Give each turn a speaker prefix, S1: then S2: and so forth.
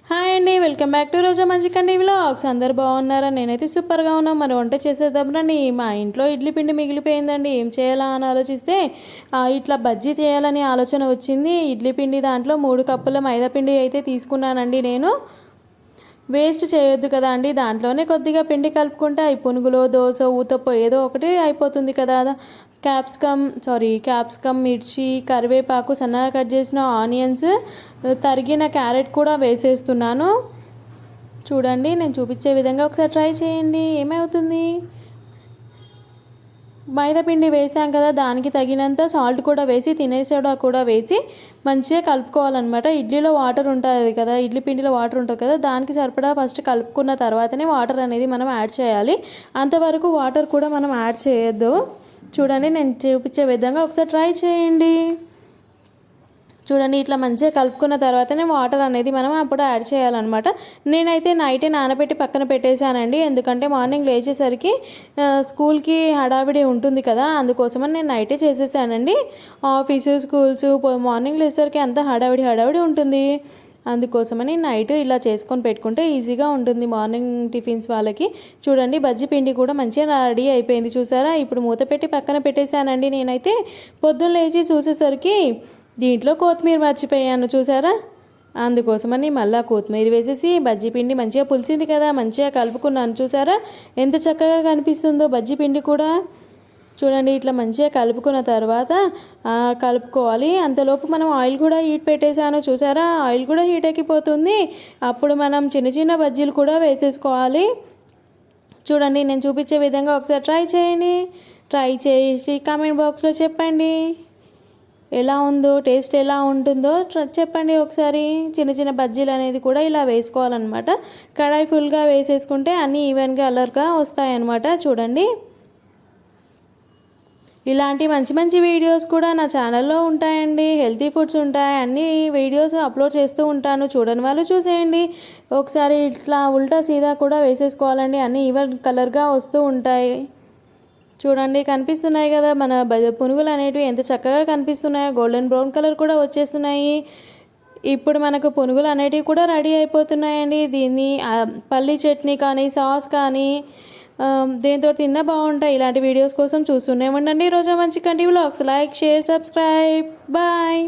S1: Hi అండి, welcome back to రోజా మంచి కండి వ్లాగ్స్. అందరు బాగున్నారా? నేనైతే సూపర్గా ఉన్నాను. మరి వంట చేసేద్దాం రండి. మా ఇంట్లో ఇడ్లీ పిండి మిగిలిపోయిందండి. ఏం చేయాలా అని ఆలోచిస్తే ఇట్లా బజ్జీ చేయాలని ఆలోచన వచ్చింది. ఇడ్లీ పిండి దాంట్లో 3 కప్పుల మైదా పిండి అయితే తీసుకున్నానండి. నేను వేస్ట్ చేయొద్దు కదా అండి, దాంట్లోనే కొద్దిగా పిండి కలుపుకుంటే అవి పునుగులో దోశ ఊతప్పో ఏదో ఒకటి అయిపోతుంది కదా. క్యాప్సికమ్, మిర్చి, కరివేపాకు, సన్నగా కట్ చేసిన ఆనియన్స్, తరిగిన క్యారెట్ కూడా వేసేస్తున్నాను. చూడండి, నేను చూపించే విధంగా ఒకసారి ట్రై చేయండి. ఏమవుతుంది, మైదా పిండి వేసాం కదా, దానికి తగినంత సాల్ట్ కూడా వేసి తినే సోడా కూడా వేసి మంచిగా కలుపుకోవాలన్నమాట. ఇడ్లీలో వాటర్ ఉంటుంది కదా, ఇడ్లీ పిండిలో వాటర్ ఉంటుంది కదా, దానికి సరిపడా ఫస్ట్ కలుపుకున్న తర్వాతనే వాటర్ అనేది మనం యాడ్ చేయాలి. అంతవరకు వాటర్ కూడా మనం యాడ్ చేయొద్దు. చూడండి, నేను చూపించే విధంగా ఒకసారి ట్రై చేయండి. చూడండి, ఇట్లా మంచిగా కలుపుకున్న తర్వాతనే వాటర్ అనేది మనం అప్పుడు యాడ్ చేయాలన్నమాట. నేనైతే నైటే నానబెట్టి పక్కన పెట్టేశానండి. ఎందుకంటే మార్నింగ్ లేచేసరికి స్కూల్కి హడావిడి ఉంటుంది కదా, అందుకోసమని నేను నైటే చేసేసానండి. ఆఫీసు, స్కూల్స్ మార్నింగ్ లేచేసరికి అంతా హడావిడి ఉంటుంది. అందుకోసమని నైట్ ఇలా చేసుకొని పెట్టుకుంటే ఈజీగా ఉంటుంది మార్నింగ్ టిఫిన్స్ వాళ్ళకి. చూడండి, బజ్జీ పిండి కూడా మంచిగా రెడీ అయిపోయింది. చూసారా? ఇప్పుడు మూత పెట్టి పక్కన పెట్టేశానండి. నేనైతే పొద్దున్న లేచి చూసేసరికి దీంట్లో కొత్తిమీర మర్చిపోయాను. చూసారా? అందుకోసమని మళ్ళీ కొత్తిమీర వేసేసి బజ్జీ పిండి మంచిగా పులిసింది కదా, మంచిగా కలుపుకున్నాను. చూసారా ఎంత చక్కగా కనిపిస్తుందో బజ్జీ పిండి కూడా. చూడండి, ఇట్లా మంచిగా కలుపుకున్న తర్వాత కలుపుకోవాలి. అంతలోపు మనం ఆయిల్ కూడా హీట్ పెట్టేశాను. చూసారా? ఆయిల్ కూడా హీట్ ఎక్కిపోతుంది. అప్పుడు మనం చిన్న చిన్న బజ్జీలు కూడా వేసేసుకోవాలి. చూడండి, నేను చూపించే విధంగా ఒకసారి ట్రై చేయండి. ట్రై చేసి కామెంట్ బాక్స్లో చెప్పండి ఎలా ఉందో, టేస్ట్ ఎలా ఉంటుందో చెప్పండి ఒకసారి. చిన్న చిన్న బజ్జీలు అనేది కూడా ఇలా వేసుకోవాలన్నమాట. కడాయి ఫుల్గా వేసేసుకుంటే అన్నీ ఈవెన్గా కలర్గా వస్తాయన్నమాట. చూడండి, ఇలాంటి మంచి మంచి వీడియోస్ కూడా నా ఛానల్లో ఉంటాయండి. హెల్తీ ఫుడ్స్ ఉంటాయి, అన్ని వీడియోస్ అప్లోడ్ చేస్తూ ఉంటాను. చూడని వాళ్ళు చూసేయండి. ఒకసారి ఇట్లా ఉల్టా సీదా కూడా వేసేసుకోవాలండి, అన్నీ ఈవెన్ కలర్గా వస్తూ ఉంటాయి. చూడండి, కనిపిస్తున్నాయి కదా మన పునుగులు అనేటివి ఎంత చక్కగా కనిపిస్తున్నాయో. గోల్డెన్ బ్రౌన్ కలర్ కూడా వచ్చేస్తున్నాయి. ఇప్పుడు మనకు పునుగులు అనేటివి కూడా రెడీ అయిపోతున్నాయండి. దీన్ని పల్లీ చట్నీ కానీ సాస్ కానీ దేంతో తిన్నా బాగుంటాయి. ఇలాంటి వీడియోస్ కోసం చూస్తూనే ఉండండి రోజా మంచి కంటి vlogs. Like, share, subscribe. Bye.